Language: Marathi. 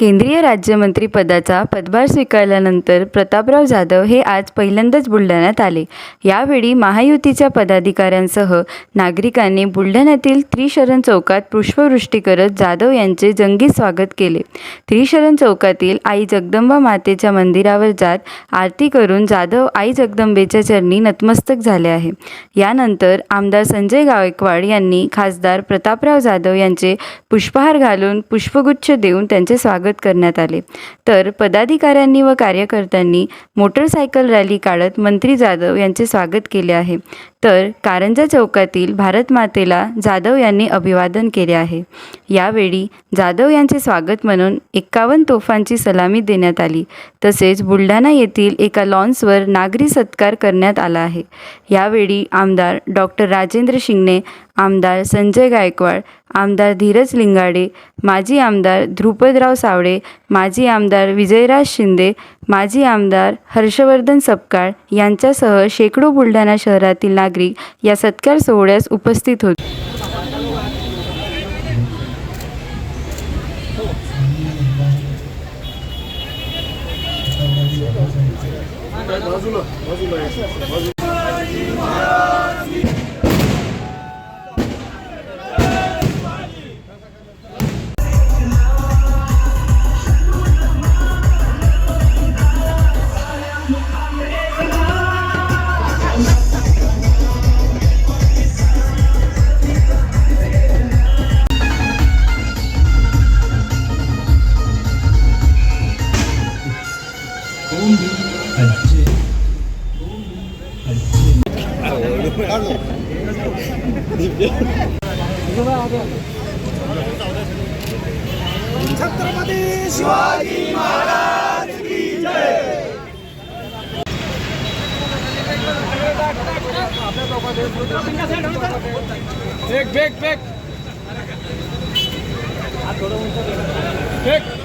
केंद्रीय राज्यमंत्री पदाचा पदभार स्वीकारल्यानंतर प्रतापराव जाधव हे आज पहिल्यांदाच बुलढाण्यात आले। यावेळी महायुतीच्या पदाधिकाऱ्यांसह नागरिकांनी बुलढाण्यातील त्रिशरण चौकात पुष्पवृष्टी करत जाधव यांचे जंगी स्वागत केले। त्रिशरण चौकातील आई जगदंबा मातेच्या मंदिरावर जात आरती करून जाधव आई जगदंबेच्या चरणी नतमस्तक झाले आहे। यानंतर आमदार संजय गायकवाड यांनी खासदार प्रतापराव जाधव यांचे पुष्पहार घालून पुष्पगुच्छ देऊन त्यांचे स्वागत करण्यात आले। तर पदाधिकाऱ्यांनी व कार्यकर्त्यांनी मोटरसायकल रॅली काढत मंत्री जाधव यांचे स्वागत केले आहे। तर कारंजा चौकातील भारत मातेला जाधव यांनी अभिवादन केले आहे। यावेळी जाधव यांचे स्वागत म्हणून 51 तोफांची सलामी देण्यात आली। तसेच बुलढाणा येथील एका लॉन्सवर नागरी सत्कार करण्यात आला आहे। यावेळी आमदार डॉक्टर राजेंद्र शिंगणे, आमदार संजय गायकवाड, आमदार धीरज लिंगाडे, माजी आमदार ध्रुपदराव सावळे, माजी आमदार विजयराज शिंदे, माजी आमदार हर्षवर्धन सपकाळ यांच्यासह शेकडो बुलढाणा शहरातील नागरिक या सत्कार सोहळ्यास उपस्थित होते। छत्रपती शिवाजी महाराज की जय। Fake fake fake